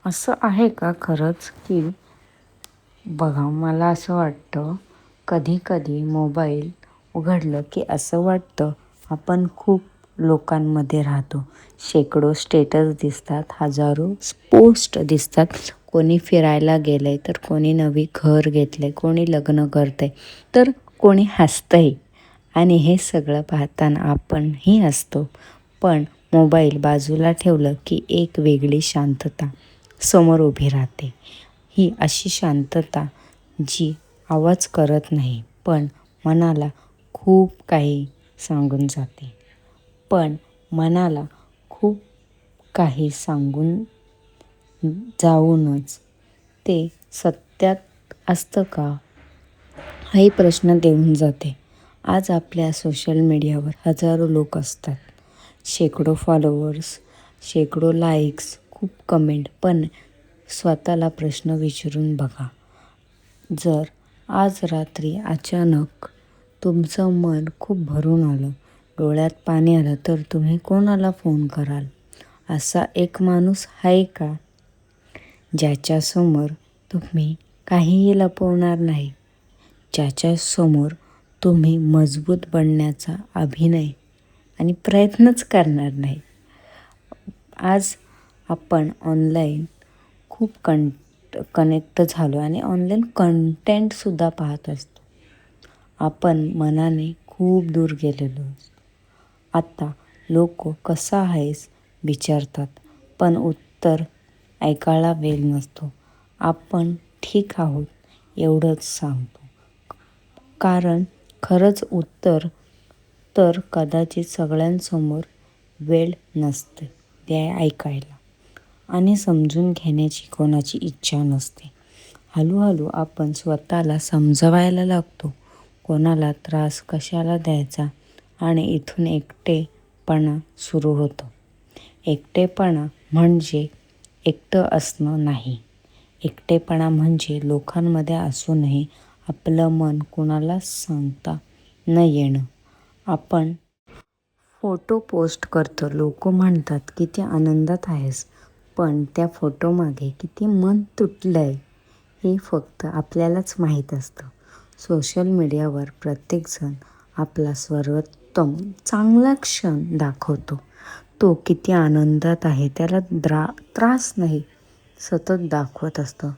असं आहे का खरंच की बघा मला असं वाटतं कधी कधी मोबाईल उघडलं की असं वाटतं आपण खूप लोकांमध्ये राहतो. शेकडो स्टेटस दिसतात, हजारो पोस्ट दिसतात. कोणी फिरायला गेलंय तर कोणी नवी घर घेतलंय, कोणी लग्न करतंय तर कोणी हसतंय. आणि हे सगळं पाहताना आपणही हसतो. पण मोबाईल बाजूला ठेवलं की एक वेगळी शांतता समोर उभी राहते. ही अशी शांतता जी आवाज करत नाही पण मनाला खूप काही सांगून जाते. पण मनाला खूप काही सांगून जाऊनच ते सत्यात असतं का? हाही प्रश्न देऊन जाते. आज आपल्या सोशल मीडियावर हजारो लोक असतात. शेकडो फॉलोवर्स, शेकडो लाईक्स, खूप कमेंट. पण स्वतःला प्रश्न विचारून बघा. जर आज रात्री अचानक तुमचं मन खूप भरून आलं, डोळ्यात पाणी आलं तर तुम्ही कोणाला फोन कराल? असा एक माणूस आहे का ज्याच्यासमोर तुम्ही काहीही लपवणार नाही, ज्याच्यासमोर तुम्ही मजबूत बनण्याचा अभिनय आणि प्रयत्नच करणार नाही? आज आपण ऑनलाईन खूप कनेक्ट झालो आणि ऑनलाईन कंटेंटसुद्धा पाहत असतो. आपण मनाने खूप दूर गेलेलो असतो. आता लोक कसा आहेस विचारतात पण उत्तर ऐकायला वेळ नसतो. आपण ठीक आहोत एवढंच सांगतो. कारण खरंच उत्तर तर कदाचित सगळ्यांसमोर वेळ नसते ते ऐकायला आणि समजून घेण्याची कोणाची इच्छा नसते. हळूहळू आपण स्वतःला समजवायला लागतो. कोणाला त्रास कशाला द्यायचा आणि इथून एकटेपणा सुरू होतो. एकटेपणा म्हणजे एकटं असणं नाही. एकटेपणा म्हणजे लोकांमध्ये असूनही आपलं मन कुणालाच सांगता न येणं. आपण फोटो पोस्ट करतो, लोक म्हणतात किती आनंदात आहेस, पण त्या फोटोमागे किती मन तुटलंय हे फक्त आपल्यालाच माहीत असतं. सोशल मीडियावर प्रत्येकजण आपला सर्वोत्तम चांगला क्षण दाखवतो. तो किती आनंदात आहे त्याला त्रास नाही सतत दाखवत असतं.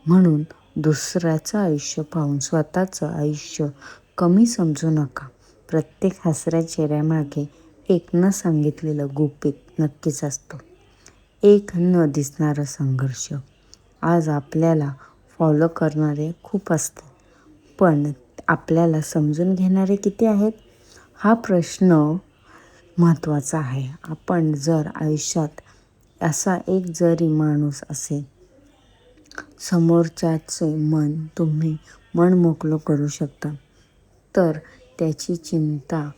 म्हणून दुसऱ्याचं आयुष्य पाहून स्वतःचं आयुष्य कमी समजू नका. प्रत्येक हसऱ्या चेहऱ्यामागे एक न सांगितलेलं गुपित नक्कीच असतं. एक न दिसणारा संघर्ष. आज आपल्याला फॉलो करणारे खूप असतात पण आपल्याला समजून घेणारे किती आहेत हा प्रश्न महत्त्वाचा आहे. आपण जर आयुष्यात असा एक जरी माणूस असेल समोरच्याचे मन तुम्ही मन मोकळं करू शकता तर त्याची चिंता,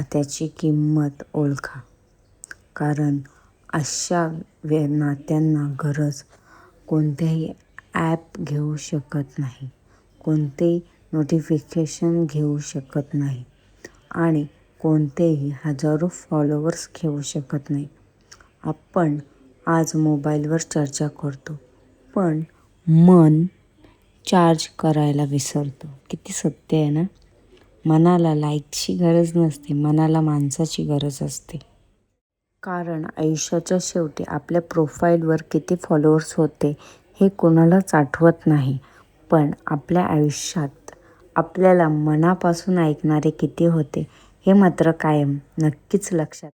त्याची किंमत ओळखा. कारण अशा नात्यांना गरज कोणत्याही ॲप घेऊ शकत नाही, कोणतेही नोटिफिकेशन घेऊ शकत नाही आणि कोणतेही हजारो फॉलोवर्स घेऊ शकत नाही. आपण आज मोबाईलवर चर्चा करतो पण मन चार्ज करायला विसरतो. किती सत्य आहे ना? मनाला लाईकची गरज नसते, मनाला माणसाची गरज असते. कारण आयुष्याच्या शेवटी आपल्या प्रोफाईलवर किती फॉलोअर्स होते हे कोणालाच आठवत नाही. पण आपल्या आयुष्यात आपल्याला मनापासून ऐकणारे किती होते हे मात्र कायम नक्कीच लक्षात